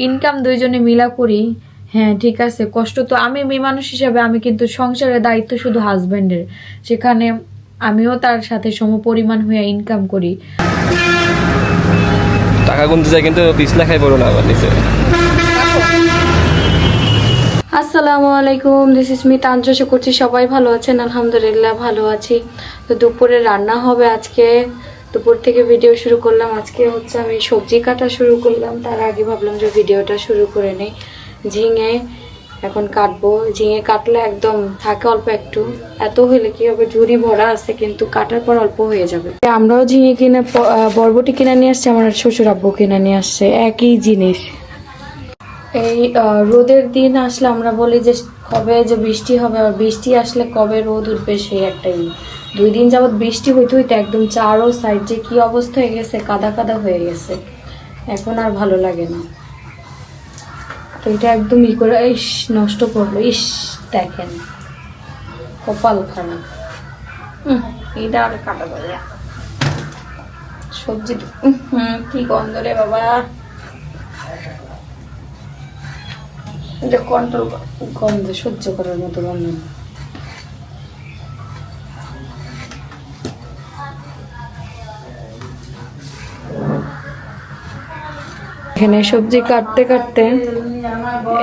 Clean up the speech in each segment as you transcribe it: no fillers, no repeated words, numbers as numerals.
Income দুইজনে মিলা করি। হ্যাঁ ঠিক আছে, কষ্ট তো আমি মেয়ে মানুষ হিসাবে আমি, কিন্তু সংসারের দায়িত্ব শুধু হাজবেন্ডের, সেখানে আমিও তার সাথে সমপরিমাণ হয়ে ইনকাম করি। টাকা গুনতে যায় কিন্তু 20 লাখাই পড়ো না আমার নিচে। আসসালামু আলাইকুম, দিস ইজ মি তানজু। আশা করছি সবাই ভালো আছেন। আলহামদুলিল্লাহ ভালো আছি। তো দুপুরে রান্না হবে আজকে, দুপুর থেকে ভিডিও শুরু করলাম। আজকে হচ্ছে আমি সবজি কাটা শুরু করলাম, তার আগে ভাবলাম যে ভিডিওটা শুরু করে নেই। ঝিঙে এখন কাটবো, ঝিঙে কাটলে একদম থাকে অল্প একটু, এত হইলে কি হবে, ঝুড়ি ভরা আছে কিন্তু কাটার পর অল্প হয়ে যাবে। আমরাও ঝিঙে কিনে বরবটি কিনে নিয়ে আসছে, আমার শ্বশুর আব্বু কিনে নিয়ে আসছে, একই জিনিস। এই রোদের দিন আসলে আমরা বলি যে কবে যে বৃষ্টি হবে, আর বৃষ্টি আসলে কবে রোদ উঠবে, সেই একটাই। 2 দিন যাবৎ বৃষ্টি হইতে হইতে একদম চারো সাইড যে কি অবস্থা হয়ে গেছে, কাদা কাদা হয়ে গেছে, এখন আর ভালো লাগে না। তো এটা একদম ই করে ইস নষ্ট করলো, ইস দেখেন কপাল খারাপ। এটা আর কাটা যাবে সবজি। কি গন্ধ রে বাবা, এটা কন্ট্রোল গন্ধ সহ্য করার মতো গন্ধ না। এখানে সবজি কাটতে কাটতে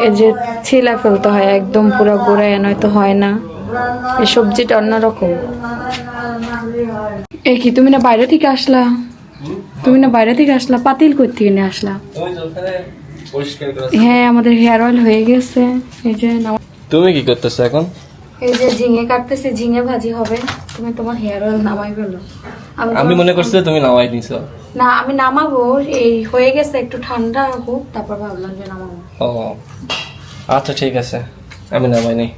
এই যে ছিলা ফেলতে হয়, একদম পুরো গোড়ায় নয়তো হয় না। এই সবজিটা অন্যরকম। এই কি তুমি না বাইরে থেকে আসলা? তুমি না বাইরে থেকে আসলা? পাতিল কই থেকে নিয়ে আসলা? হ্যাঁ আমাদের হেয়ার অয়েল হয়ে গেছে। এই যে তুমি কি করতেছো এখন? এই যে ঝিঙে কাটতেছে, ঝিঙে ভাজি হবে। তুমি তোমার হেয়ার অয়েল নামাই ফেলো। আমি মনে করছি তুমি নামাই দিছো। না আমি নামাবো, এই হয়ে গেছে, একটু ঠান্ডা হোক তারপর ভাবলাম যে নামাবো। ও আচ্ছা ঠিক আছে, আমি নামাই নাই।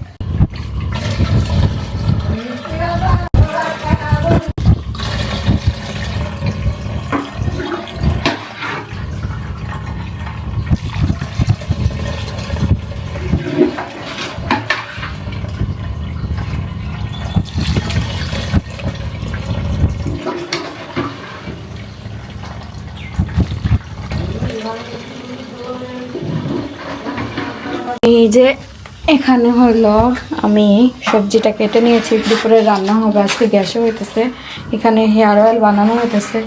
এই যে এখানে হলো আমি সবজিটা কেটে নিয়েছি, দুপুরে রান্না হবে আজকে, গ্যাসে হইতেছে। এখানে হেয়ার অয়েল বানানো হইতেছে,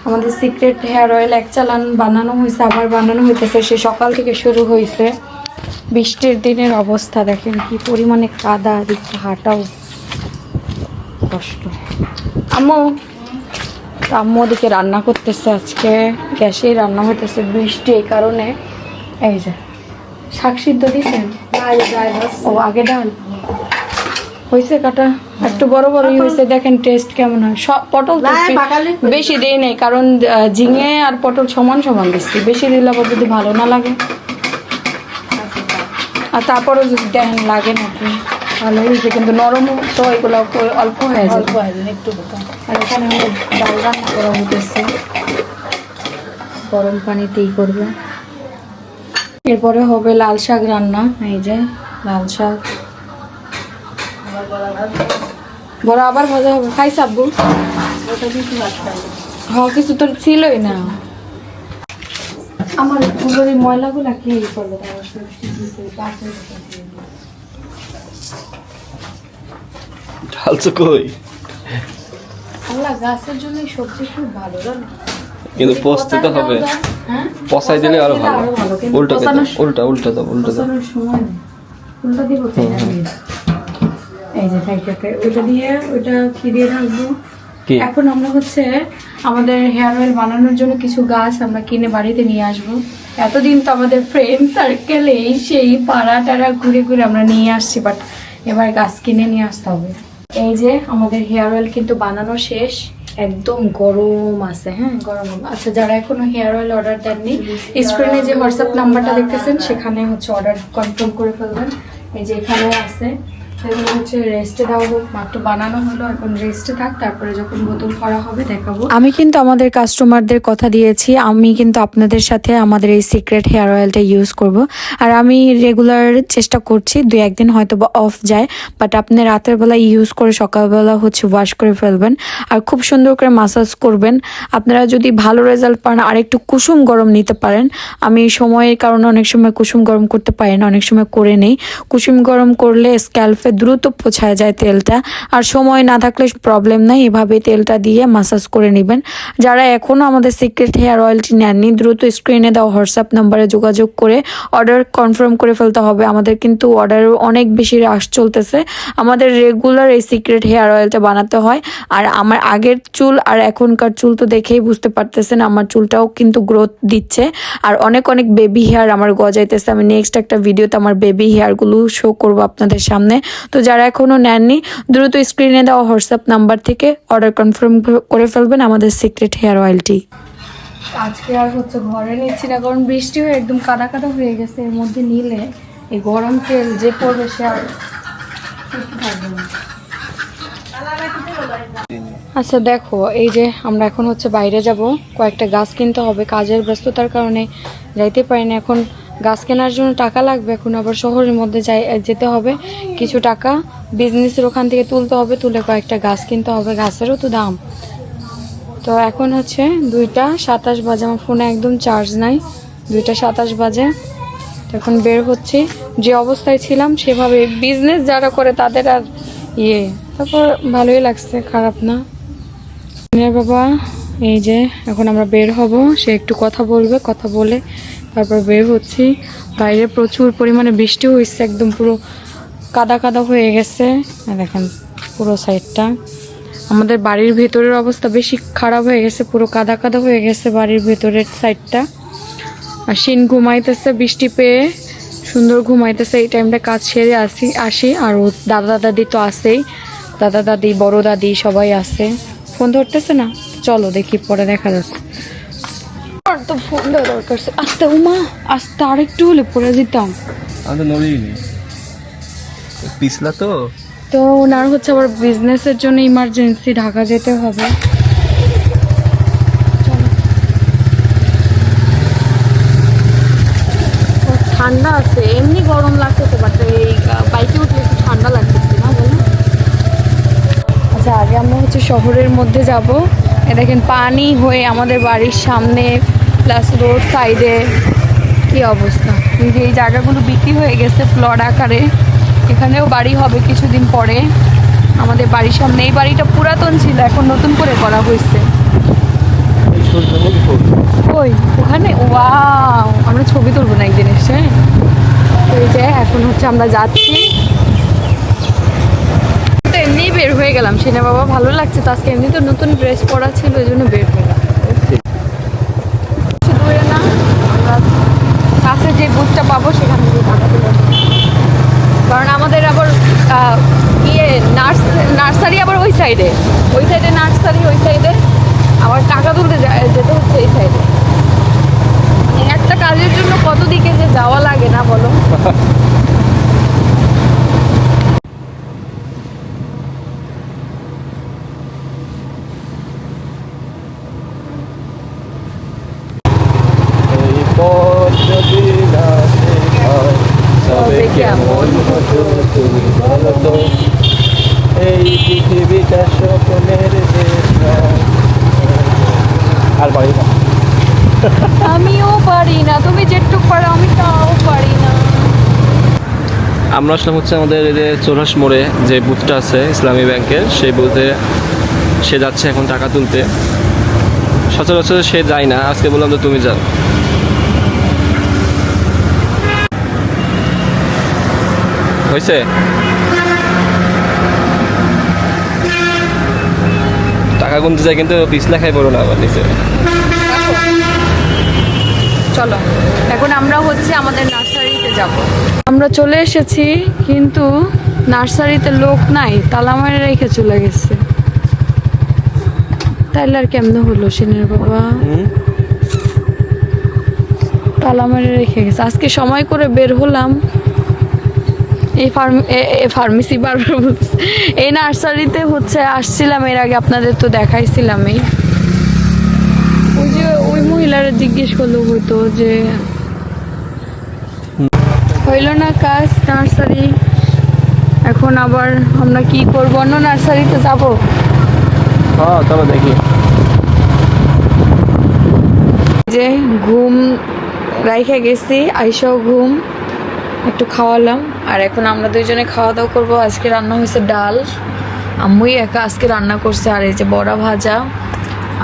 আমাদের সিক্রেট হেয়ার অয়েল এক চালান বানানো হয়েছে, আবার বানানো হইতেছে। সে সকাল থেকে শুরু হয়েছে। বৃষ্টির দিনের অবস্থা দেখেন কি পরিমাণে কাদা, দিকটা হাঁটাও কষ্ট। আম্মু আম্মু ওদিকে রান্না করতেছে, আজকে গ্যাসেই রান্না হইতেছে বৃষ্টি এই কারণে। এই যে শাক সিদ্ধ দিচ্ছেন? ও আগে ডাল হয়েছে কাটা, একটু বড় বড়ই হয়েছে। দেখেন টেস্ট কেমন হয়। সব পটল বেশি দেই নাই, কারণ ঝিঙে আর পটল সমান সমান দিচ্ছি, বেশি দিলে আবার যদি ভালো না লাগে। আর তারপরও যদি দেখেন লাগে নাকি ভালো হয়েছে, কিন্তু নরম তো এগুলো অল্প হয়ে যায় একটু। আর এখানে আমাদের ডাল রান্না করা হতেছে, গরম পানিতেই করবে। এরপরে হবে লাল শাক রান্না। এই যে লাল শাক, বড় আবার ভাজা হবে। খাইস আব্বু? হ্যাঁ কিছু তো ছিলই না। আমার ফুলের এই ময়লাগুলা কি করলো? ঢালছো কই? আল্লাহ, গাছের জন্য সবজি খুব ভালো জানো, কিন্তু পচতে তো হবে। হ্যাঁ পচাই দিলে আরো ভালো। উল্টা উল্টা উল্টা দাও, উল্টা দাও। সময় নেই, উল্টা দিব। এই যে থাইটাকে ওইটা দিয়ে, ওইটা কি দিয়ে রাখবো। এখন আমরা হচ্ছে আমাদের হেয়ার অয়েল বানানোর জন্য কিছু গাছ আমরা কিনে বাড়িতে নিয়ে আসবো। এতদিন তো আমাদের ফ্রেন্ড সার্কেলে সেই পাড়া টাড়া ঘুরে ঘুরে আমরা নিয়ে আসছি, বাট এবার গাছ কিনে নিয়ে আসতে হবে। এই যে আমাদের হেয়ার অয়েল কিন্তু বানানো শেষ, একদম গরম আছে। হ্যাঁ গরম। আচ্ছা যারা এখনো হেয়ার অয়েল অর্ডার দেননি, স্ক্রিনে যে হোয়াটসঅ্যাপ নাম্বারটা দেখতেছেন সেখানে হচ্ছে অর্ডার কনফার্ম করে ফেলবেন। এই যে এখানেও আছে, এগুলো হচ্ছে রেস্টে দেওয়া হোক, মাত্র বানানো হলো, এখন রেস্টে থাক, তারপরে যখন বোতল করা হবে দেখাবো। আমি কিন্তু আমাদের কাস্টমারদের কথা দিয়েছি, আমি কিন্তু আপনাদের সাথে আমাদের এই সিক্রেট হেয়ার অয়েলটা ইউজ করব। আর আমি রেগুলার চেষ্টা করছি, 2-1 দিন হয়তো বা অফ যায়, বাট আপনি রাতের বেলা ইউজ করে সকালবেলা হচ্ছে ওয়াশ করে ফেলবেন আর খুব সুন্দর করে মাসাজ করবেন। আপনারা যদি ভালো রেজাল্ট পান আর একটু কুসুম গরম নিতে পারেন। আমি সময়ের কারণে অনেক সময় কুসুম গরম করতে পারি না, অনেক সময় করে নেই। কুসুম গরম করলে স্ক্যাল্পে দ্রুত পোছায় যায় তেলটা, আর সময় না থাকলে প্রবলেম নাই, এভাবে তেলটা দিয়ে মাসাজ করে নেবেন। যারা এখনও আমাদের সিক্রেট হেয়ার অয়েলটি নেননি, দ্রুত স্ক্রিনে দেওয়া হোয়াটসঅ্যাপ নাম্বারে যোগাযোগ করে অর্ডার কনফার্ম করে ফেলতে হবে। আমাদের কিন্তু অর্ডারের অনেক বেশি রাশ চলতেছে। আমাদের রেগুলার এই সিক্রেট হেয়ার অয়েলটা বানাতে হয়। আর আমার আগের চুল আর এখনকার চুল তো দেখেই বুঝতে পারতেছেন, আমার চুলটাও কিন্তু গ্রোথ দিচ্ছে আর অনেক অনেক বেবি হেয়ার আমার গজাইতেছে। আমি নেক্সট একটা ভিডিওতে আমার বেবি হেয়ারগুলো শো করব আপনাদের সামনে। তো যারা এখনও নেননি, দ্রুত স্ক্রিনে দেওয়া হোয়াটসঅ্যাপ নাম্বার থেকে অর্ডার কনফার্ম করে ফেলবেন আমাদের সিক্রেট হেয়ার অয়েলটি। আজকে আর হচ্ছে ঘরে নিচ্ছি না, কারণ বৃষ্টি হয়ে একদম কাদা কাদা হয়ে গেছে। এর মধ্যে নিলে এই গরম তেল যে পড়বে সে আর সুস্থ থাকবে না। আচ্ছা দেখো, এই যে আমরা এখন হচ্ছে বাইরে যাব, কয়েকটা গাছ কিনতে হবে, কাজের ব্যস্ততার কারণে যাইতে পারি না। এখন গাছ কেনার জন্য টাকা লাগবে, এখন আবার শহরের মধ্যে যেতে হবে, কিছু টাকা বিজনেসের ওখান থেকে তুলতে হবে, তুলে কয়েকটা গাছ কিনতে হবে, গাছেরও তো দাম। তো এখন হচ্ছে 2:27 বাজে, আমার ফোনে একদম চার্জ নাই, 2:27 বাজে। তো এখন বের হচ্ছি, যে অবস্থায় ছিলাম সেভাবে। বিজনেস যারা করে তাদের আর তারপর ভালোই লাগছে, খারাপ না। বাবা এই যে এখন আমরা বের হব, সে একটু কথা বলবে, কথা বলে তারপর বের হচ্ছি। বাইরে প্রচুর পরিমাণে বৃষ্টি হয়েছে, একদম পুরো কাদা কাদা হয়ে গেছে। দেখেন পুরো সাইডটা, আমাদের বাড়ির ভেতরের অবস্থা বেশি খারাপ হয়ে গেছে, পুরো কাদা কাদা হয়ে গেছে বাড়ির ভেতরের সাইডটা। আর শিন ঘুমাইতেছে, বৃষ্টি পেয়ে সুন্দর ঘুমাইতেছে। এই টাইমটা কাজ সেরে আসি আর ও দাদা দাদি তো আছেই, দাদা দাদি বড় দাদি সবাই আছে। ফোন ধরতেছে না, চলো দেখি পরে দেখা যাচ্ছে। তো ফোন দেওয়া দরকার, আস্তে উমা আস্তে, আর একটু হলে পড়ে যেতাম। পিছলা তো ওনার হচ্ছে আবার বিজনেসের জন্য ইমার্জেন্সি ঢাকা যেতে হবে। ঠান্ডা আছে, এমনি গরম লাগতেছে, বাট এই বাইকে উঠলে একটু ঠান্ডা লাগতেছে না, বলুন। আচ্ছা আগে আমরা হচ্ছে শহরের মধ্যে যাব। দেখেন পানি হয়ে আমাদের বাড়ির সামনে প্লাস রোড সাইডে কি অবস্থা। কিন্তু এই জায়গাগুলো বিক্রি হয়ে গেছে প্লট আকারে, এখানেও বাড়ি হবে কিছুদিন পরে। আমাদের বাড়ির সামনে এই বাড়িটা পুরাতন ছিল, এখন নতুন করে করা হয়েছে। ওই ওখানে ওয়াও, আমরা ছবি তুলবো না একদিন এসে। এই যে এখন হচ্ছে আমরা যাচ্ছি, এমনি বের হয়ে গেলাম। সিনে বাবা ভালো লাগছে তো আজকে, এমনি তো নতুন ড্রেস পরা ছিল, ওই জন্য বের হয়ে গেলাম। দূরে না, আমরা কাছে যে বুথটা পাবো সেখান থেকে টাকা তুলে, কারণ আমাদের আবার নার্সারি আবার ওই সাইডে নার্সারি, ওই সাইডে আবার টাকা তুলতে যেতে হচ্ছে এই সাইডে। মানে একটা কাজের জন্য কত দিকে যে যাওয়া লাগে না বলো। এই পৃথিবীটা স্বপ্নের আর পারি না, আমিও পারি না, তুমি যেটুক পারো আমি তাও পারি না। আমরা আসলাম হচ্ছে আমাদের এই যে চৌরাস মোড়ে যে বুথটা আছে ইসলামী ব্যাংকের, সেই বুথে সে যাচ্ছে এখন টাকা তুলতে। সচরাচর সে যায় না, আজকে বললাম তো তুমি যাও। হয়েছে টাকা গুনতে যায়, কিন্তু পিছ লেখাই বলো না আবার নিচে। চলো এখন আমরা হচ্ছে আমাদের নার্সারিতে যাব। আমরা চলে এসেছি, কিন্তু নার্সারিতে লোক নাই, তালা মেরে রেখে চলে গেছে। তাইলে আর কেমনে হলো সিনের বাবা, তালা মেরে রেখে গেছে। আজকে সময় করে বের হলাম, এই ফার্মেসি বারবার বলছি। এই নার্সারিতে হচ্ছে আসছিলাম এর আগে, আপনাদের তো দেখাইছিলাম। ওই যে ওই মহিলারা জিজ্ঞেস করলো হয়তো যে হইল না কাজ নার্সারি, এখন আবার আমরা কি করবো, অন্য নার্সারিতে যাবো। হ্যাঁ চলো দেখি। যে ঘুম রাইখে গেছি, আইসাও ঘুম, একটু খাওয়ালাম। আর এখন আমরা দুইজনে খাওয়া দাওয়া করবো। আজকে রান্না হয়েছে ডাল, আম্মুই একা আজকে রান্না করছে। আর এই যে বড়া ভাজা,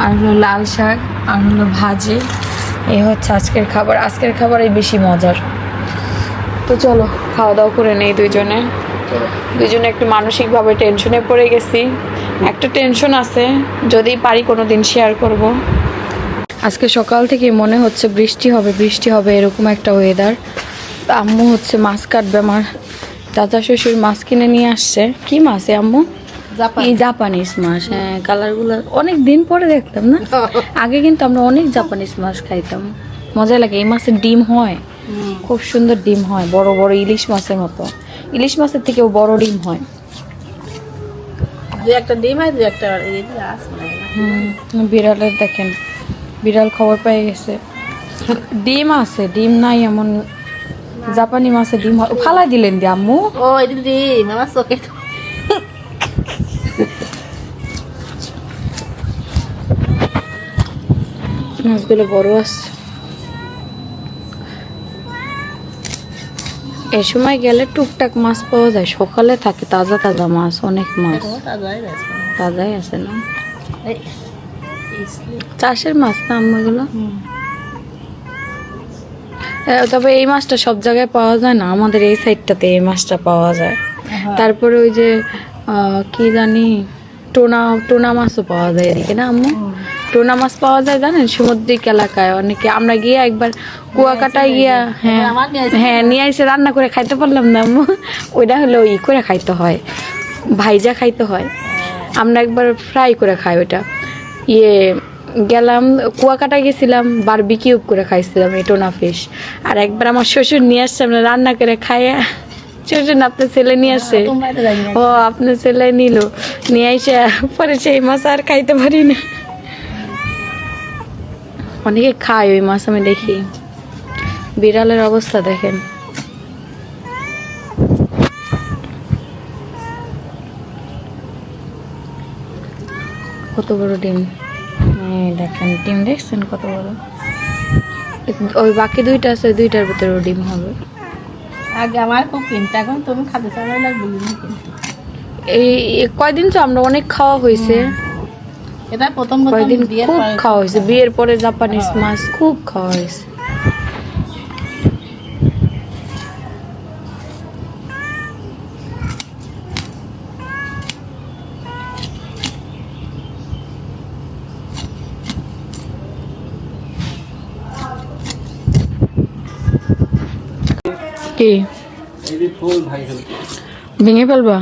আর হলো লাল শাক, আর হলো ভাজি। এই হচ্ছে আজকের খাবার। আজকের খাবারই বেশি মজার। তো চলো খাওয়া দাওয়া করে নেই দুইজনে। দুইজনে একটু মানসিকভাবে টেনশনে পড়ে গেছি। একটা টেনশন আছে, যদি পারি কোনো দিন শেয়ার করব। আজকে সকাল থেকে মনে হচ্ছে বৃষ্টি হবে বৃষ্টি হবে, এরকম একটা ওয়েদার। আম্মু হচ্ছে মাছ কাটবে, আমার চাচা শ্বশুর মাছ কিনে নিয়ে আসছে। কি মাছ আম্মু? এই জাপানিজ মাছ। হ্যাঁ, কালারগুলো অনেক দিন পরে দেখতাম না, আগে কিন্তু আমরা অনেক জাপানিজ মাছ খাইতাম, মজা লাগে। এই মাছের ডিম হয়, খুব সুন্দর ডিম হয়, বড় বড় ইলিশ মাছের মতো। ইলিশ মাছের থেকেও বড় ডিম হয়। একটা ডিম হয়, একটা বিড়ালের দেখেন, বিড়াল খবর পেয়ে গেছে ডিম আছে, ডিম নাই এমন জাপানি মাছের ডিম হয়। ফালাই দিলেন দি আম্মু? ও এটা ডিম আমার চোখে। মাছগুলো বড় আছে। এ সময় গেলে টুকটাক মাছ পাওয়া যায়, সকালে থাকে তাজা তাজা মাছ, অনেক মাছ তাজাই আছে না, চাষের মাছ না আম্মু এগুলো। তবে এই মাছটা সব জায়গায় পাওয়া যায় না, আমাদের এই সাইডটাতে এই মাছটা পাওয়া যায়। তারপরে ওই যে কি জানি টোনা টোনা মাছও পাওয়া যায় এদিকে না আম্মু? টোনা মাছ পাওয়া যায় জানেন, সামুদ্রিক এলাকায় অনেকে। আমরা গিয়ে একবার কুয়াকাটায় গিয়া, হ্যাঁ হ্যাঁ নিয়ে এসে রান্না করে খাইতে পারলাম না আম্মু। ওইটা হলো ই করে খাইতে হয়, ভাইজা খাইতে হয়। আমরা একবার ফ্রাই করে খাই ওইটা। গেলাম কুয়াকাটায় গেছিলাম, বারবিকিউ করে খাইছিলাম এই টোনা ফিশ। আর একবার আমার শ্বশুর নিয়ে আসছে, আমরা রান্না করে খাইয়া, শ্বশুর না আপনার ছেলে নিয়ে আসছে, ও আপনার ছেলে নিল, নিয়ে এসে পরে সেই মাছ আর খাইতে পারি না। অনেকে খায় ওই মাছ, আমি দেখি। বিড়ালের অবস্থা দেখেন, কত বড় ডিম। দেখেন ডিম দেখছেন কত বড়। ওই বাকি দুইটা আছে, দুইটার ভিতরে ডিম হবে। আগে আমার খুব কিনতে, এখন তুমি খাতে চাই লাগবে। এই কয়দিন তো আমরা অনেক খাওয়া হয়েছে, এটা প্রথম কয়দিন খুব খাওয়া হয়েছে। বিয়ের পরে জাপানিজ মাছ খুব খাওয়া হয়েছে। কি ভেঙে ফেলবা?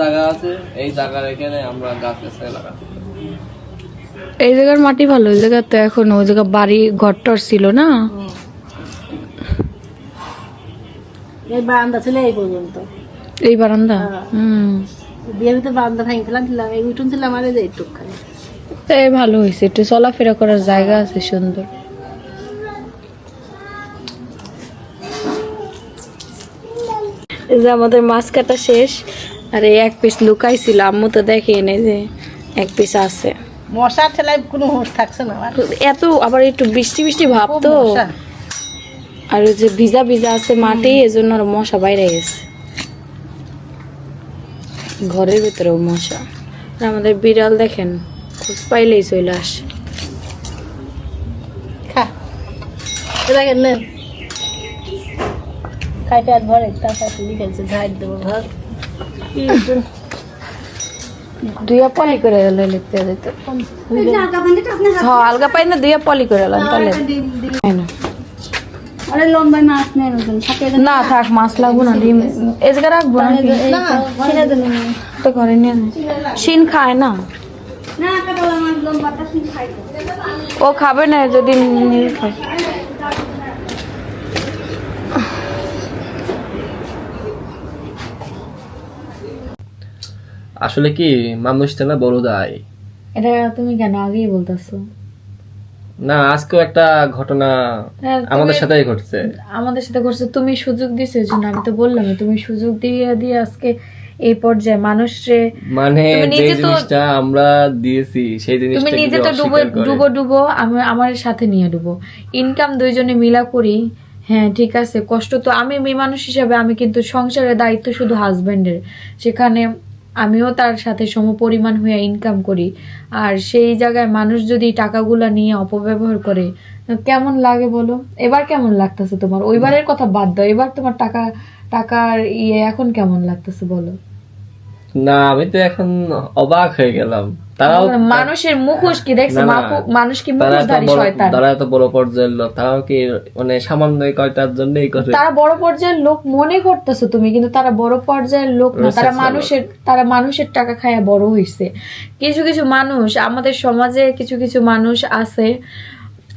জায়গা আছে, এই জায়গার এখানে আমরা গাছ লাগাবো। এই জায়গার মাটি ভালো, ওই জায়গা তো এখন ওই জায়গা বাড়ি ঘরটর ছিল না। এই বারান্দা ছিল এই পর্যন্ত, এই বারান্দা। বিয়ের ভিতরে বারান্দা ভাঙছিলাম, দিলাম এই উঠুন ছিল আমার এই টুকখানি। এই ভালো হয়েছে, একটু চলাফেরা করার জায়গা আছে সুন্দর। এই যে আমাদের মাছ কাটা শেষ, আর এই এক পিস লুকাইছিল, আম্মু তো দেখে এনে যে এক পিস আছে। মশার ঠেলায় কোনো হোশ থাকছে না এত, আবার একটু বৃষ্টি বৃষ্টি ভাব তো, আর ওই যে ভিজা ভিজা আছে মাটি, এজন্য মশা বাইরে গেছে, ঘরের ভিতরেও মশা। আর আমাদের বিড়াল দেখেন খোঁজ পাইলেই চলে আসে। খা দেখেন নেন, খাই পেট ভরে তারপর তুলি খেলছে, ঝাড় দেবো ঘর দুইয়া পলি করে লিখতে যেত। হ্যাঁ আলগা পাই না, দুইয়া পলি করে এলাম তাহলে না থাক, মাছ লাগবো না, ডিম এই জায়গায় রাখবো না, তো ঘরে নিয়ে শিন খায় না, ও খাবে না যদি খায়। আসলে কি মানুষটা না বড় দায়। এটা তুমি কেন আগেই বলতেছো? না, আজকেও একটা ঘটনা হ্যাঁ, আমাদের সাথেই ঘটছে। আমাদের সাথে করছো, তুমি সুযোগ দিছো এই জন্য। আমি তো বললাম তুমি সুযোগ দিয়ে দিয়ে আজকে এই পর্যায়ে মানুষরে, মানে তুমি যে নিজে তো জিনিসটা আমরা দিয়েছি সেই জিনিসটা তুমি নিজে যদি তো ডুবো অস্বীকার করে। ডুবো ডুবো, আমি আমার সাথে নিয়ে ডুবো। ইনকাম দুইজনে মিলা করি, হ্যাঁ ঠিক আছে। কষ্ট তো আমি মেয়ে মানুষ হিসাবে আমি কিন্তু সংসারের দায়িত্ব শুধু হাজবেন্ডের, সেখানে আমিও তার সাথে সমপরিমাণ হয়ে ইনকাম করি। আর সেই জায়গায় মানুষ যদি টাকাগুলা নিয়ে অপব্যবহার করে, কেমন লাগে বলো? এবার কেমন লাগতেছে তোমার? ওইবারের কথা বাদ দাও, এবার তোমার টাকার ইয়ে এখন কেমন লাগতেছে বলো? না, আমি তো এখন অবাক হয়ে গেলাম। তারাও মানুষের মুখোশ কি দেখছে? না, না, মানুষ কি মুখোশধারী শয়তান? তারা এত বড় পর্যায়ের লোক, তারাও কি মানে সামান্য কয়টার জন্যই করে? তারা বড় পর্যায়ের লোক মনে করতেছো তুমি, কিন্তু তারা বড় পর্যায়ের লোক না। তারা মানুষের টাকা খায়া বড় হইছে। কিছু কিছু মানুষ আমাদের সমাজে, কিছু কিছু মানুষ আছে,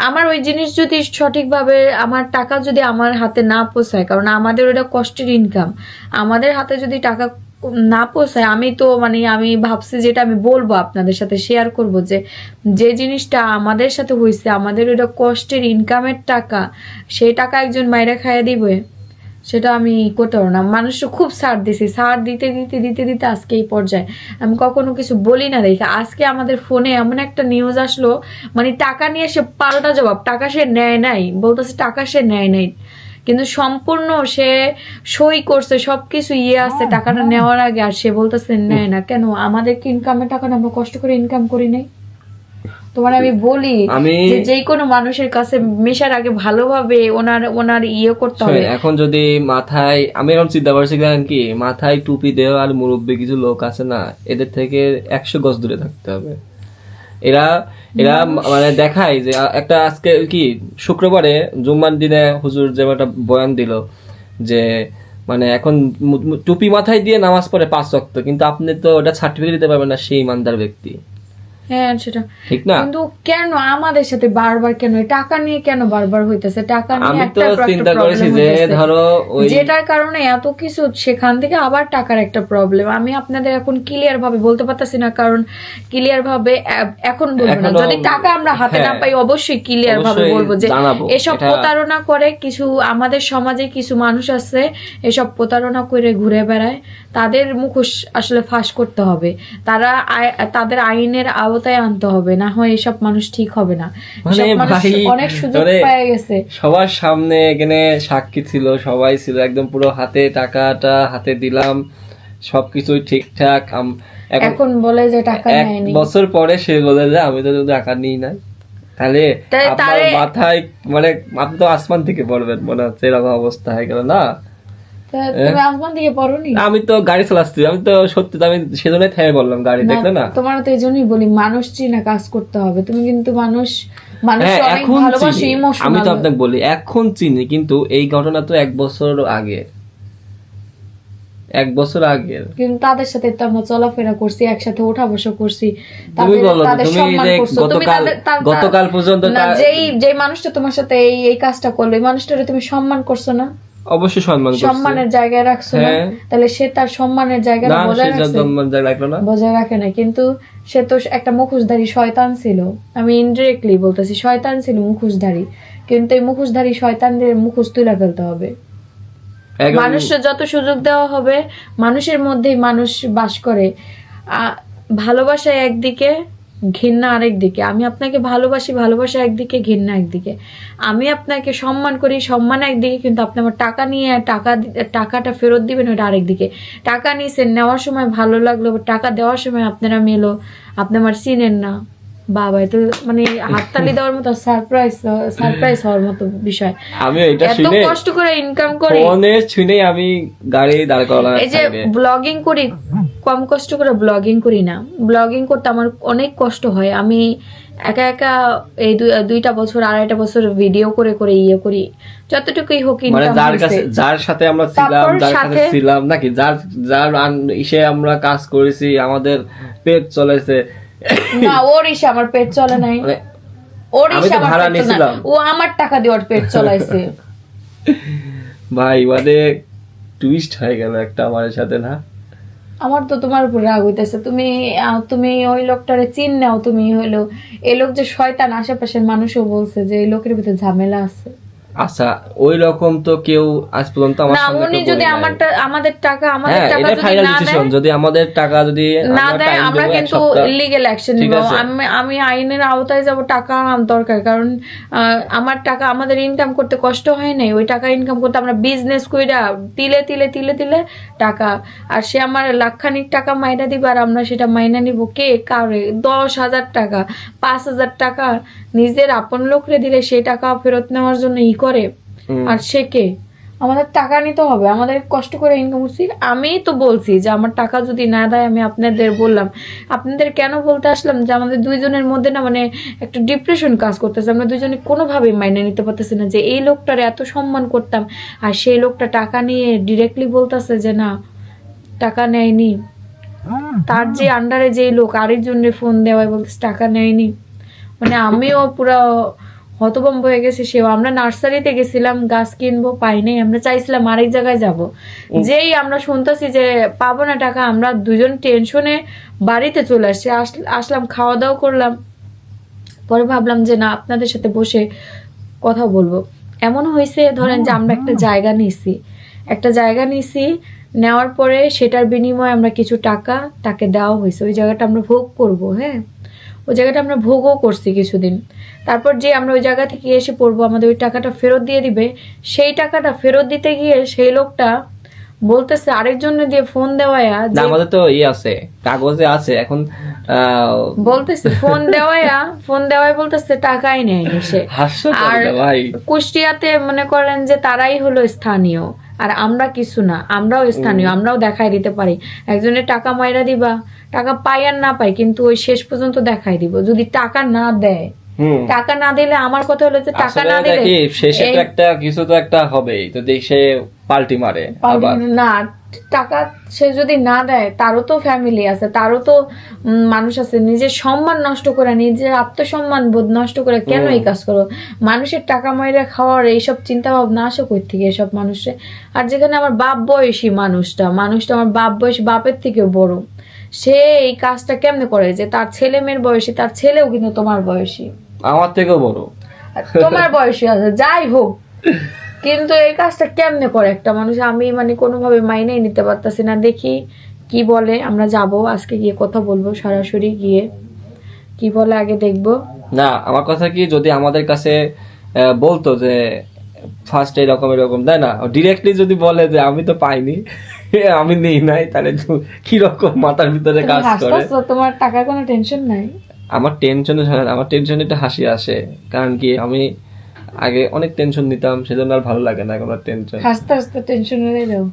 আমার ওই জিনিস যদি সঠিকভাবে, আমার টাকা যদি আমার হাতে না পোষায়, কারণ আমাদের ওটা কষ্টের ইনকাম, আমাদের হাতে যদি টাকা না পোষায়, আমি তো মানে আমি ভাবছি যেটা আমি বলবো আপনাদের সাথে শেয়ার করব, যে যে জিনিসটা আমাদের সাথে হয়েছে, আমাদের ওটা কষ্টের ইনকামের টাকা, সেই টাকা একজন মাইরা খাইয়া দিবে, সেটা আমি করতে পারবো না। মানুষকে খুব ছাড় দিছি, ছাড় দিতে দিতে দিতে দিতে আজকে এই পর্যায়ে। আমি কখনো কিছু বলি না দেখে আজকে আমাদের ফোনে এমন একটা নিউজ আসলো, মানে টাকা নিয়ে সে পাল্টা জবাব, টাকা সে নেয় নাই, বলতেছে টাকা সে নেয় নাই, কিন্তু সম্পূর্ণ সে সই করছে, সবকিছু ইয়ে আছে টাকাটা নেওয়ার আগে, আর সে বলতেছে নেয় না। কেন? আমাদের কি ইনকামের টাকা আমরা কষ্ট করে ইনকাম করি নাই? তোমার আমি বলি যে কোনো মানুষের কাছে মেশার আগে ভালোভাবে ওনার ইয়ে করতে হবে। এখন যদি মাথায়, আমি এরকম চিন্তা করছি জানেন কি, মাথায় টুপি দেওয়া আর মুরব্বী কিছু লোক আছে না, এদের থেকে 100 গজ দূরে থাকতে হবে। এরা মানে দেখায় যে একটা, আজকে কি শুক্রবারে জুম্মার দিনে হুজুর যে একটা বয়ান দিল যে মানে এখন টুপি মাথায় দিয়ে নামাজ পড়ে 5 ওয়াক্ত, কিন্তু আপনি তো ওটা সার্টিফিকেট দিতে পারবেন না সেই ইমানদার ব্যক্তি। হ্যাঁ সেটা ঠিক না? কিন্তু কেন আমাদের সাথে বারবার কেন টাকা নিয়ে কেন বারবার হইতেছে? টাকা নিয়ে আমি তো একটা চিন্তা করেছি যে ধরো ওই যেটার কারণে এত কিছু, সেখান থেকে আবার টাকার একটা প্রবলেম। আমি আপনাদের এখন ক্লিয়ার ভাবে বলতে পারতাছি না, কারণ ক্লিয়ার ভাবে এখন বলবো না। যদি টাকা আমরা হাতে না পাই অবশ্যই ক্লিয়ার ভাবে বলবো যে এসব প্রতারণা করে কিছু, আমাদের সমাজে কিছু মানুষ আছে এসব প্রতারণা করে ঘুরে বেড়ায়, তাদের মুখোশ আসলে ফাঁস করতে হবে, তাদের আইনের আওতায় আনতে হবে, না হয় এসব মানুষ ঠিক হবে না। অনেক সুযোগ পেয়ে গেছে, সবার সামনে এখানে সাক্ষী ছিল, সবাই ছিল, একদম পুরো হাতে টাকাটা হাতে দিলাম, সবকিছুই ঠিকঠাক। এখন বলে যে টাকা নেয়নি, 1 বছর পরে সে বলে যে আমি তো টাকা নিই নাই। তাহলে আপনার মাথায় মানে আপনি তো আসমান থেকে পড়বেন মনে হচ্ছে, এরকম অবস্থা হয়ে গেল না? তুমি আসমান থেকে পড়োনি? আমি তো গাড়ি চালাচ্ছি, আমি তো সত্যি, আমি সেজন্যই থেমে বললাম গাড়ি, দেখলে না? তোমার তো এই জন্যই বলি মানুষ চিনা কাজ করতে হবে। তুমি কিন্তু মানুষ অনেক ভালোবাসো, ইমোশনাল। আমি তো আপনাকে বলি এখন চিনি, কিন্তু এই ঘটনা তো 1 বছর আগে, 1 বছর আগে। কিন্তু তাদের সাথে তো আমরা চলাফেরা করছি, একসাথে ওঠা বসা করছি, গতকাল পর্যন্ত যেই মানুষটা তোমার সাথে এই কাজটা করলো, এই মানুষটারে তুমি সম্মান করছো না? অবশ্যই সম্মানের জায়গায় রাখছো না? তাহলে সে তার সম্মানের জায়গাটা বজায় রাখে না, কিন্তু সে তো একটা মুখোশধারী শয়তান ছিল। আমি ইনডিরেক্টলি বলতেছি শয়তান ছিল, মুখোশধারী। কিন্তু এই মুখোশধারী শয়তানদের মুখোশ তুলে ফেলতে হবে। মানুষের যত সুযোগ দেওয়া হবে, মানুষের মধ্যেই মানুষ বাস করে। ভালোবাসা একদিকে, ঘৃণা আরেক দিকে। আমি আপনাকে ভালোবাসি, ভালোবাসা একদিকে, ঘৃণা একদিকে। আমি আপনাকে সম্মান করি, সম্মান একদিকে, কিন্তু আপনি আমার টাকা নিয়ে টাকাটা ফেরত দিবেন ওটা আরেক দিকে। টাকা নিয়েছেন, নেওয়ার সময় ভালো লাগলো, টাকা দেওয়ার সময় আপনারা মেলো, আপনি আমার চিনেন না। বাবা, তো মানে হাততালি দেওয়ার মতো, সারপ্রাইজ হওয়ার মতো বিষয়। আমি এটা এত কষ্ট করে ইনকাম করি, আমি গাড়ি দাঁড় করালাম। এই যে ব্লগিং করি, কম কষ্ট করে ব্লগিং করি না। ব্লগিং করতে আমার অনেক কষ্ট হয়। আমি একা একা এই 2টা বছর 2.5 বছর ভিডিও করে করে ইয়ে করি, যতটুকুই হোক ইনকাম হইছে। যার সাথে আমরা ছিলাম নাকি, যার ইসে আমরা কাজ করেছি, আমাদের পেট চলেছে না, ওর ইসে আমার পেট চলে নাই, ওর ইসে আমার পেট চলে না, ও আমার টাকা দিয়ে ওর পেট চলাইছে। ভাই মানে টুইস্ট হয়ে গেল একটা আমার সাথে, না? আমার তো তোমার উপর রাগ হইতেছে, তুমি ওই লোকটারে চিন নাও, তুমি হইলো এই লোক যে শয়তান, আশেপাশের মানুষও বলছে যে এই লোকের ভিতরে ঝামেলা আছে। আচ্ছা ওই রকম তো কেউ আজ পর্যন্ত আমার না, সামনে উনি কেউ যদি বলে নাই। আমাদের টাকা হ্যাঁ যদি এটা ফাইনাল না দেয়, ডিসিশন, যদি আমাদের টাকা যদি না আমরা দেয় টাইম আমরা দেব এক কিন্তু সপ্তাহ। লিগ্যাল অ্যাকশন ঠিক নিব। আছে। আমি আইনের আওতায় যাব, টাকা আমার দরকার, কারণ আমার টাকা আমাদের ইনকাম করতে কষ্ট হয় নাই, ওই টাকা ইনকাম করতে আমরা বিজনেস কইরা তিলে তিলে তিলে তিলে টাকা, আর সে আমার লাখখানিক টাকা মাইনা দিবে আর আমরা সেটা মাইনা নিব কে কারে? 10,000 টাকা 5,000 টাকা নিজের আপন লোকরে দিলে সেই টাকা ফেরত নেওয়ার জন্য করে, আর সে কে? আমাদের টাকা নিতে হবে, আমাদের কষ্ট করে ইনকাম করছি। আমি তো বলছি যে আমার টাকা যদি না দেয়, আমি আপনাদের বললাম, আপনাদের কেন বলতে আসলাম যে আমাদের দুইজনের মধ্যে না মানে একটা ডিপ্রেশন কাজ করতেছে, আমরা দুইজনে কোনোভাবেই মাইনে নিতে পারতেছি না যে এই লোকটার এত সম্মান করতাম আর সেই লোকটা টাকা নিয়ে ডিরেক্টলি বলতেছে যে না টাকা নেয়নি, তার যে আন্ডারে যে লোক আরেকজনের ফোন দেওয়ায় বলতেছে টাকা নেয়নি। মানে আমিও পুরো হতভম্ব হয়ে গেছে। সেও আমরা নার্সারিতে গেছিলাম গাছ কিনবো, পাই নাই, আমরা চাইছিলাম আরেক জায়গায় যাব, যেই আমরা শুনতেছি যে পাবো না টাকা, আমরা দুজন টেনশনে বাড়িতে চলে আসছি। আসলাম, খাওয়া দাওয়া করলাম, পরে ভাবলাম যে না আপনাদের সাথে বসে কথা বলবো। এমন হয়েছে ধরেন যে আমরা একটা জায়গা নিছি, নেওয়ার পরে সেটার বিনিময়ে আমরা কিছু টাকা তাকে দেওয়া হয়েছে, ওই জায়গাটা আমরা ভোগ করব। হ্যাঁ, ওই জায়গাটা আমরা ভোগও করছি কিছুদিন। তারপর যে আমরা ওই জায়গা থেকে এসে পড়বো, আমাদের ওই টাকাটা ফেরত দিয়ে দিবে, সেই টাকাটা ফেরত দিতে গিয়ে সেই লোকটা বলতেছে আরেকজনে দিয়ে ফোন দেওয়ায়া না আমাদের তো আছে কাগজে আছে এখন, বলতেছে ফোন দেওয়ায় বলতেছে টাকাই নেয়নি সে। আর ভাই কুষ্টিয়াতে মনে করেন যে তারাই হলো স্থানীয় আর আমরা কিছু না, আমরাও স্থানীয়, আমরাও দেখাই দিতে পারি। একজনের টাকা মাইরা দিবা, টাকা পাই আর না পাই, কিন্তু ওই শেষ পর্যন্ত দেখাই দিব। যদি টাকা না দেয়, টাকা না দিলে আমার কথা হলো যে টাকা না দিলে শেষে তো একটা কিছু তো একটা হবেই, তো দেশে পাল্টি মারে আবার। না, টাকা সে যদি না দেয়, তারও তো ফ্যামিলি আছে, তারও তো মানুষ আছে। নিজের সম্মান নষ্ট করে, নিজের আত্মসম্মান বোধ নষ্ট করে কেন এই কাজ করো? মানুষের টাকা মাইরা খাওয়ার এইসব চিন্তা ভাবনা আসে কই থেকে এসব মানুষের? আর যেখানে আমার বাপ বয়সী মানুষটা আমার বাপ বয়সী, বাপের থেকেও বড়, সে এই কাজটা কেমনে করে যে তার ছেলে মেয়ের বয়সী, তার ছেলেও কিন্তু তোমার বয়সী, আমার থেকেও বড়, তোমার বয়সী আছে, যাই হোক, কিন্তু এই কাজটা কেমনে করে একটা মানুষ? আমি মানে কোনোভাবে মাইনেই নিতে পারতাছি না। দেখি কি বলে, আমরা যাব আজকে গিয়ে কথা বলবো, সরাসরি গিয়ে কি বলে আগে দেখবো। না আমার কথা কি, যদি আমাদের কাছে বলতো যে ফার্স্ট এরকম তাই না, ডিরেক্টলি যদি বলে যে আমি তো পাইনি আমি নেই নাই, তাহলে কি রকম মাথার ভিতরে কাজ করে? তোমার টাকার কোনো টেনশন নাই? আমার টেনশনে একটা হাসি আসে, কারণ কি আমি আগে অনেক টেনশন নিতাম, সেজন্য আর ভালো লাগে না এখন আর টেনশন। হাসতে হাসতে টেনশন হয়ে যাও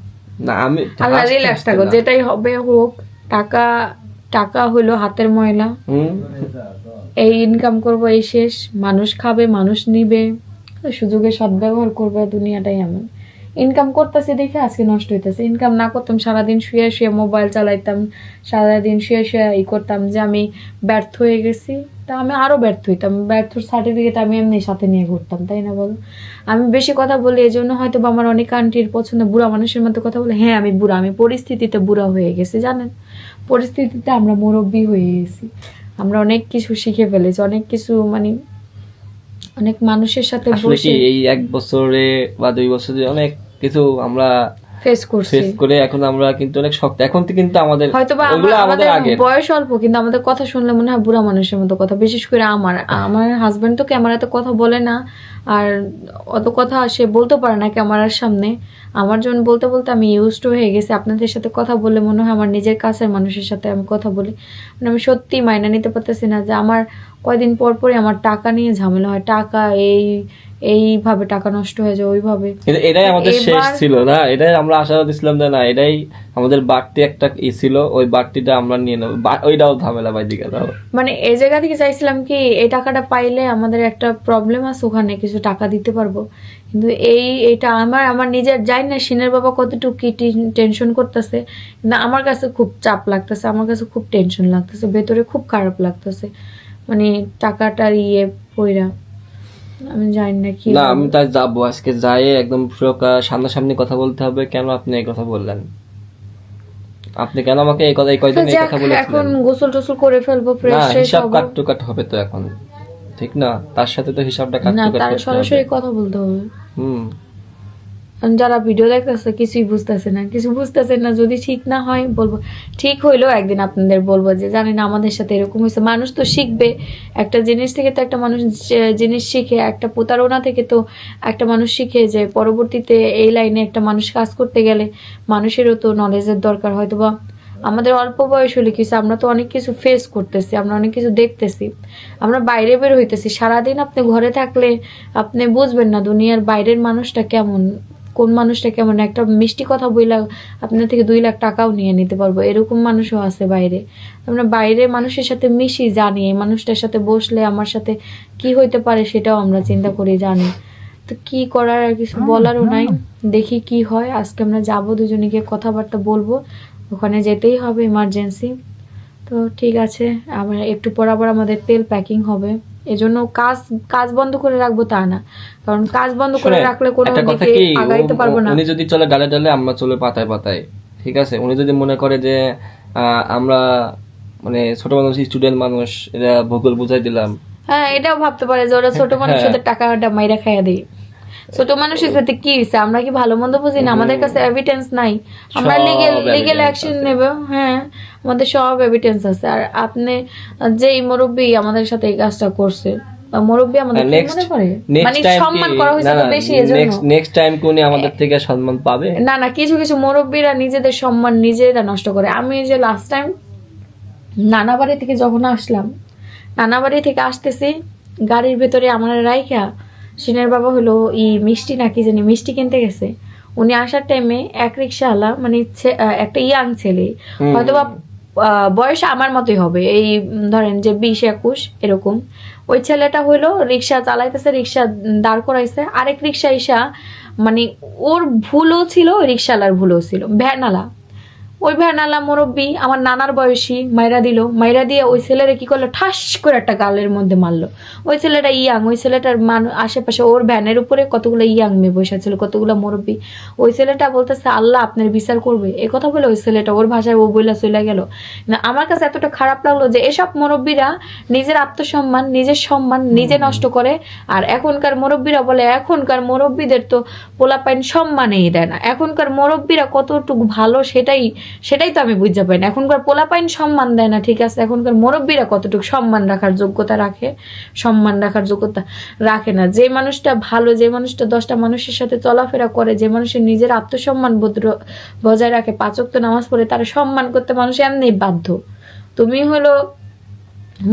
না আমি আল্লাহ রিল্যাক্স থাকো, যেটাই হবে হোক। টাকা হলো হাতের ময়লা, এই ইনকাম করব, এই শেষ। মানুষ খাবে, মানুষ নিবে, সুযোগের সদ্ব্যবহার করবে, দুনিয়াটাই এমন। ইনকাম করতেছি দেখে আজকে নষ্ট হইতেছে। ইনকাম না করতাম, সারাদিন শুয়ে শুয়ে মোবাইল চালাইতাম, সারাদিন শুয়ে শুয়ে করতাম যে আমি ব্যর্থ হয়ে গেছি, তা আমি আরো ব্যর্থ হইতাম। ব্যর্থ সার্টিফিকেট আমি এমনি সাথে নিয়ে ঘুরতাম, তাই না বলো? আমি বেশি কথা বলি, এই জন্য হয়তো বা আমার অনেক আন্টির পছন্দ বুড়া মানুষের মতো কথা বলে। হ্যাঁ আমি বুড়া, আমি পরিস্থিতিতে বুড়া হয়ে গেছি, জানেন? পরিস্থিতিতে আমরা মুরব্বী হয়ে গেছি, আমরা অনেক কিছু শিখে ফেলেছি, অনেক কিছু মানে অনেক মানুষের সাথে বসে এই 1 বছরে বা 2 বছরে অনেক কিছু আমরা ফেস করে এখন আমরা কিন্তু অনেক শক্ত। এখন তো কিন্তু আমাদের হয়তোবা আমাদের বয়স অল্প, কিন্তু আমাদের কথা শুনলে মনে হয় বুড়া মানুষের মতো কথা। বিশেষ করে আমার হাজবেন্ড তো ক্যামেরাতে কথা বলে না, আর অত কথা সে বলতে পারে না ক্যামেরার সামনে। আমার জন্য বলতে বলতে আমি ইউজড হয়ে গেছি। আপনাদের সাথে কথা বলে মনে হয় আমার নিজের কাছের মানুষের সাথে আমি কথা বলি। মানে আমি সত্যি মাইনা নিতে পারতেছি না যে আমার কয়দিন পর পরই আমার টাকা নিয়ে ঝামেলা হয়। টাকা এইভাবে টাকা নষ্ট হয়ে যায়, ওইভাবে। এটাই আমাদের শেষ ছিল না, এটাই আমরা আশা দিছিলাম না, এটাই আমাদের বাড়তি একটা ছিল, ওই বাড়তিটা আমরা নিয়ে নেবো, ওইটাও ঝামেলা বাই দিকে দাও। মানে এই জায়গা থেকে চাইছিলাম কি এই টাকাটা পাইলে আমাদের একটা প্রবলেম আছে, ওখানে কিছু টাকা দিতে পারবো, কিন্তু এইটা আমার নিজের যাই না সিনের বাবা কতটুকু কি টেনশন করতেছে, কিন্তু আমার কাছে খুব চাপ লাগতেছে, আমার কাছে খুব টেনশন লাগতেছে, ভেতরে খুব খারাপ লাগতেছে। মানে টাকাটার পয়রা আমি জানি না কি। না আমি তাই যাবো, আজকে যাই একদম সামনাসামনি কথা বলতে হবে। কেন আপনি এই কথা বললেন? আপনি কেন আমাকে এই কয়দিন এই কথা বলেছিলেন? এখন গোসল টোসল করে ফেলবো, না, ফ্রেশ হিসাব হবো। কাট হবে তো এখন, ঠিক না? তার সাথে তো হিসাবটা কাট না, করতে তার হবে। সরাসরি কথা বলতে হবে। হুম। যারা ভিডিও দেখতেছে কিছুই বুঝতেছে না, কিছু বুঝতেছে না। যদি ঠিক না হয় বলবো, ঠিক হইলেও একদিন আপনাদের বলবো যে জানেন আমাদের সাথে এরকম হয়েছে। মানুষ তো শিখবে, একটা জিনিস থেকে তো একটা মানুষ জিনিস শিখে, একটা প্রতারণা থেকে তো একটা মানুষ শিখে যে পরবর্তীতে এই লাইনে একটা মানুষ কাজ করতে গেলে মানুষেরও তো নলেজের দরকার। হয়তো বা আমাদের অল্প বয়স হলে কিছু, আমরা তো অনেক কিছু ফেস করতেছি, আমরা অনেক কিছু দেখতেছি, আমরা বাইরে বের হইতেছি। সারাদিন আপনি ঘরে থাকলে আপনি বুঝবেন না দুনিয়ার বাইরের মানুষটা কেমন, কোন মানুষটা কেমন। একটা মিষ্টি কথা বইলা আপনার থেকে 2 লাখ টাকাও নিয়ে নিতে পারবো, এরকম মানুষও আছে বাইরে। আমরা বাইরে মানুষের সাথে মিশি, জানি এই মানুষটার সাথে বসলে আমার সাথে কি হইতে পারে সেটাও আমরা চিন্তা করি, জানি। তো কি করার, আর কিছু বলারও নাই। দেখি কি হয়। আজকে আমরা যাবো, দুজনে গিয়ে কথাবার্তা বলবো, ওখানে যেতেই হবে ইমার্জেন্সি। তো ঠিক আছে, আমরা একটু পর আবার আমাদের তেল প্যাকিং হবে, এজন্য কাজ বন্ধ করে রাখবো তা না, কারণ কাজ বন্ধ করে শুনেন, রাখলে কোনো একটা কথা দিকে কি, আগাইতে পারবো না। উনি যদি চলে ডালে ডালে, আমরা চলে পাতায় পাতায়, ঠিক আছে? উনি যদি মনে করে যে আমরা মানে ছোট মানুষ, স্টুডেন্ট মানুষ, এরা ভূগোল বুঝাই দিলাম, হ্যাঁ, এটাও ভাবতে পারে যে ওরা ছোট মানুষদের টাকাটা মাইরা খাইয়া দেয়। ছোট মানুষের সাথে কি হয়েছে, আমরা কি ভালো মন্দ বুঝি না? আমাদের কাছে এভিডেন্স নাই, আমরা সব লিগেল evidence অ্যাকশন আছে। নেব। হ্যাঁ, আমাদের সব এভিডেন্স আছে। আর আপনি যে মুরব্বী আমাদের সাথে এই কাজটা করছে, মুরব্বী আমাদের কি মনে করে, মানে সম্মান করা হয়েছে তো বেশি, এজন্য। নেক্সট টাইম কি উনি আমাদের থেকে সম্মান পাবে? না না, কিছু কিছু মুরব্বীরা নিজেদের সম্মান নিজেরা নষ্ট করে। আমি যে লাস্ট টাইম নানা বাড়ি থেকে যখন আসলাম, নানা বাড়ি থেকে আসতেছি, গাড়ির ভেতরে আমার রাইখা সিনের বাবা হলো মিষ্টি নাকি জানি মিষ্টি কিনতে গেছে। উনি আসার টাইমে এক রিক্সাওয়ালা, মানে একটা ইয়াং ছেলে, হয়তো বা বয়স আমার মতোই হবে, এই ধরেন যে 20-21 এরকম। ওই ছেলেটা হইলো রিক্সা চালাইতেছে, রিক্সা দাঁড় করাইছে, আরেক রিক্সা ইসা, মানে ওর ভুলও ছিল, রিক্সাওয়ালার ভুলও ছিল। ভ্যানালা, ওই ভ্যানালা মুরব্বী আমার নানার বয়সী, মাইরা দিল। মাইরা দিয়ে ওই ছেলেরা কি করলো, ঠাস করে একটা গালের মধ্যে মারলো। ওই ছেলেটা ইয়াং, ওই ছেলেটার আশেপাশে ওর ভ্যানের উপরে কতগুলো ইয়াং মেয়ে বসে ছিল, কতগুলো মুরব্বী। ওই ছেলেটা বলতেছে আল্লাহ আপনার বিচার করবে, এ কথা বলে ওই ছেলেটা ওর ভাষায় ও বইলা চলে গেল। না, আমার কাছে এতটা খারাপ লাগলো যে এসব মুরব্বীরা নিজের আত্মসম্মান, নিজের সম্মান নিজে নষ্ট করে। আর এখনকার মুরব্বীরা বলে, এখনকার মুরব্বীদের তো পোলাপাইন সম্মানই দেয় না। এখনকার মুরব্বীরা কতটুকু ভালো সেটাই তো আমি বুঝতে পারি না। এখনকার পোলাপাইন সম্মান দেয় না, ঠিক আছে, এখনকার মুরব্বীরা কতটুকু সম্মান রাখার যোগ্যতা রাখে, সম্মান রাখার যোগ্যতা রাখে না। যে মানুষটা ভালো, যে মানুষটা 10টা মানুষের সাথে চলাফেরা করে, যে মানুষের নিজের আত্মসম্মান বোধ বজায় রাখে, 5 ওয়াক্ত নামাজ পড়ে, তার সম্মান করতে মানুষ এমনি বাধ্য। তুমি হলো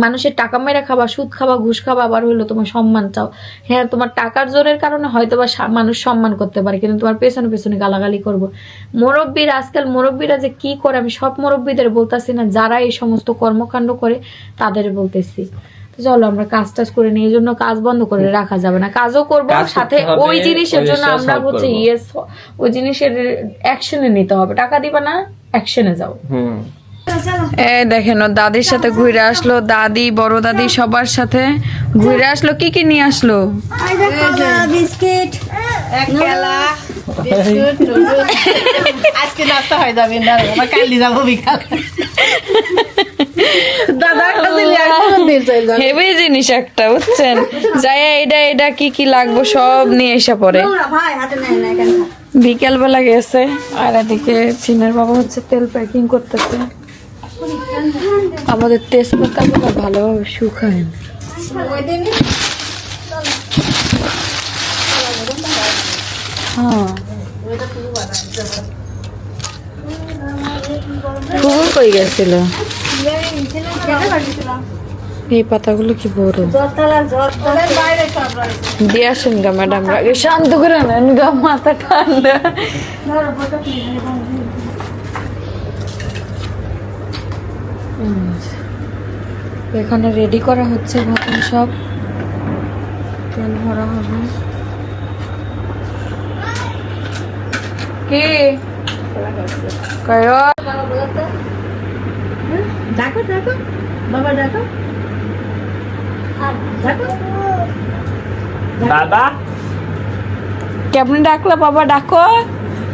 মানুষের টাকা মেরা খাবা, সুদ খাবা, ঘুষ খাবা, আবার হইলো তোমার সম্মান চাও। হ্যাঁ, তোমার টাকার জোরের কারণে হয়তো বা মানুষ সম্মান করতে পারে, কিন্তু তোমার পেছনে পেছনে গালাগালি করবো। মুরব্বীরা, আজকাল মুরব্বীরা যে কি করে, আমি সব মুরব্বীদের বলতেছি না, যারা এই সমস্ত কর্মকাণ্ড করে তাদের বলতেছি। তো চলো আমরা কাজ টাজ করে নিই, এই জন্য কাজ বন্ধ করে রাখা যাবে না, কাজও করবো সাথে। ওই জিনিসের জন্য আমরা হচ্ছে ইয়েস, ওই জিনিসের অ্যাকশনে নিতে হবে। টাকা দিবা না, অ্যাকশনে যাও। এই দেখেন, ও দাদির সাথে ঘুরে আসলো, দাদি বড় দাদি সবার সাথে ঘুরে আসলো। কি কি নিয়ে আসলো? বিস্কিট, এক খেলা, আজকে নাস্তা হয়ে যাবে না, আমার কালি যাবো বিকাল। দাদা হেভি জিনিস একটা, বুঝছেন, যাই এটা কি কি লাগবে সব নিয়ে এসে পড়ে। বিকেল বেলা গেছে। আর এদিকে চিনের বাবা হচ্ছে তেল প্যাকিং করতেছে। আমাদের তেজপাতা গুলো ভালোভাবে শুকায় না। হ্যাঁ, ফুল কই গেছিল? এই পাতাগুলো কি বড়, দিয়ে আসেন গা ম্যাডাম, আগে শান্ত করে নেন গা, মাথা ঠান্ডা। এখানে রেডি করা হচ্ছে, ভাবুন সব তেল ভরা হবে। কি ডাকো ডাকো বাবা, ডাকো ডাকো বাবা, কেমন ডাকলো বাবা? ডাকো।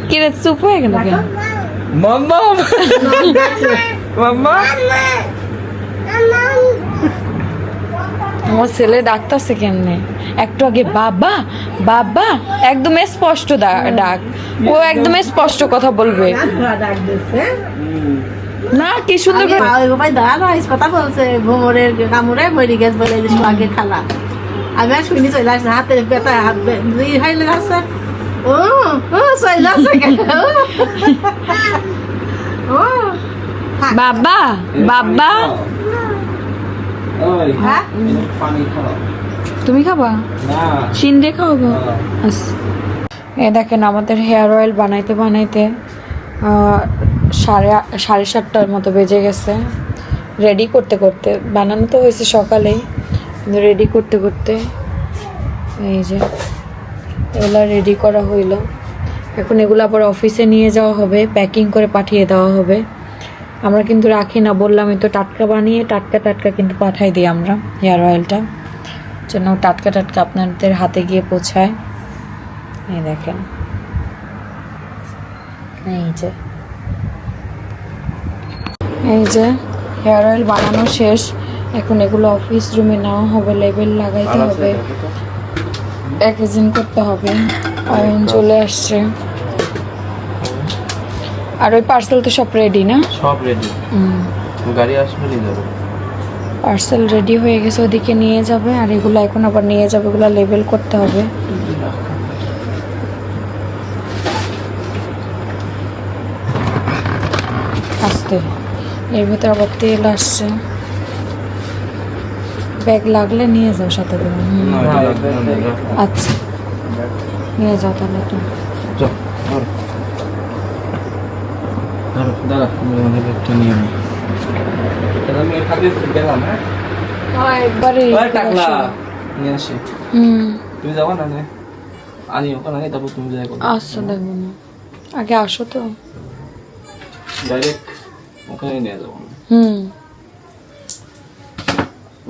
কি রে, চুপ হয়ে গেল কেন? মাম্মা মাম্মা আমার ছেলে ডাকতেছে কেমনে, একটু আগে বাবা বাবা, একদম স্পষ্ট ডাক, ও একদম স্পষ্ট কথা বলবে ডাক দিচ্ছে না, কি সুন্দর করে। ভাই দাঁড়ানো কথা বলছে ভোমরের কামড়ে মরি গেছে বলে আগে খালা। আমি আর শুনি চলে আসছে, হাতে ব্যথা, হাত দুই হাইলে আসছে। ও ও চলে আসছে কেন? ও বাবা বাবা, হ্যাঁ তুমি খাবা? সিন্দে খাওয়াবো। আচ্ছা। এই দেখেন আমাদের হেয়ার অয়েল বানাইতে বানাইতে সাড়ে 7:30টার মতো বেজে গেছে। রেডি করতে করতে, বানানো তো হয়েছে সকালেই, কিন্তু রেডি করতে করতে এই যে এগুলো রেডি করা হইলো। এখন এগুলো আবার অফিসে নিয়ে যাওয়া হবে, প্যাকিং করে পাঠিয়ে দেওয়া হবে। আমরা কিন্তু রাখি না, বললামই তো, টাটকা বানিয়ে টাটকা টাটকা কিন্তু পাঠাই দিই আমরা হেয়ার অয়েলটা, যেন টাটকা টাটকা আপনাদের হাতে গিয়ে পৌঁছায়। এই দেখেন, এই যে হেয়ার অয়েল বানানো শেষ। এখন এগুলো অফিস রুমে নেওয়া হবে, লেবেল লাগাইতে হবে, প্যাকেজিং করতে হবে। অয়ন চলে আসছে, আর ওই পার্সেল তো সব রেডি না? সব রেডি, গাড়ি আসবে নিয়ে যাবে। পার্সেল রেডি হয়ে গেছে, ওদিকে নিয়ে যাবে। আর এগুলো এখন আবার নিয়ে যাবে, এগুলো লেবেল করতে হবে। আস্তে, এর ভিতরে আবার তেল আসছে। ব্যাগ লাগলে নিয়ে যাও সাথে করে। আচ্ছা, নিয়ে যাও তাহলে তুমি। দাঁড়া, আমাদের ব্যাগটা নিয়ে নি। আমি খাতে গেলাম, হ্যাঁ একবারে নিয়ে আসি। তুমি যাবো না? আনি ওখানে আনি, তারপর তুমি যাই করো। আচ্ছা, দেখবো না, আগে আসো তো। ডাইরেক্ট ওখানে নিয়ে যাবো।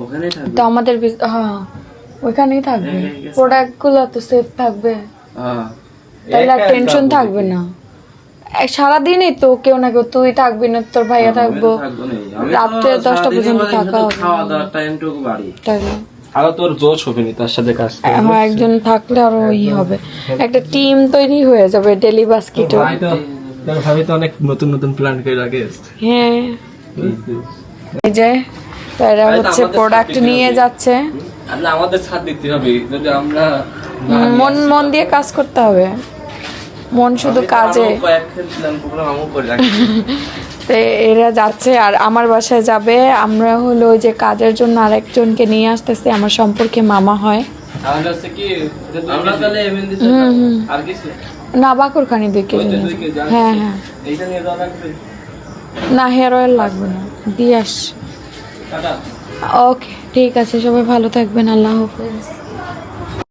ওখানে থাকবে তো আমাদের হ্যাঁ, ওইখানেই থাকবে। প্রোডাক্ট গুলো তো সেফ থাকবে, তাহলে আর টেনশন থাকবে না। সারাদিনই তো কেউ না কেউ, তুই থাকবি না, তোর ভাইয়া থাকবো, রাত্রে 10টা পর্যন্ত থাকা হবে। তাইলে আরো তোর জোশ হবে নি তার সাথে কাজ করতে। হ্যাঁ, একজন থাকলে আরো হবে, একটা টিম তৈরি হয়ে যাবে ডেলি বাস্কেটে। ভাবি তো অনেক নতুন নতুন প্ল্যান করে রাখে। হ্যাঁ, এই যে তারা হচ্ছে প্রোডাক্ট নিয়ে যাচ্ছে। আমাদের সাথ দিতে হবে, যদি আমরা মন মন দিয়ে কাজ করতে হবে, মন শুধু কাজে। তো এরা যাচ্ছে, আর আমার বাসায় যাবে। আমরা হলো ওই যে কাজের জন্য আরেকজনকে নিয়ে আসতেছে, আমার সম্পর্কে মামা হয়। না, বাকুরখানি 2 কেজি। হ্যাঁ হ্যাঁ, না হেয়ার অয়েল লাগবে না, দিয়ে আস। ওকে, ঠিক আছে, সবাই ভালো থাকবেন, আল্লাহ হাফেজ।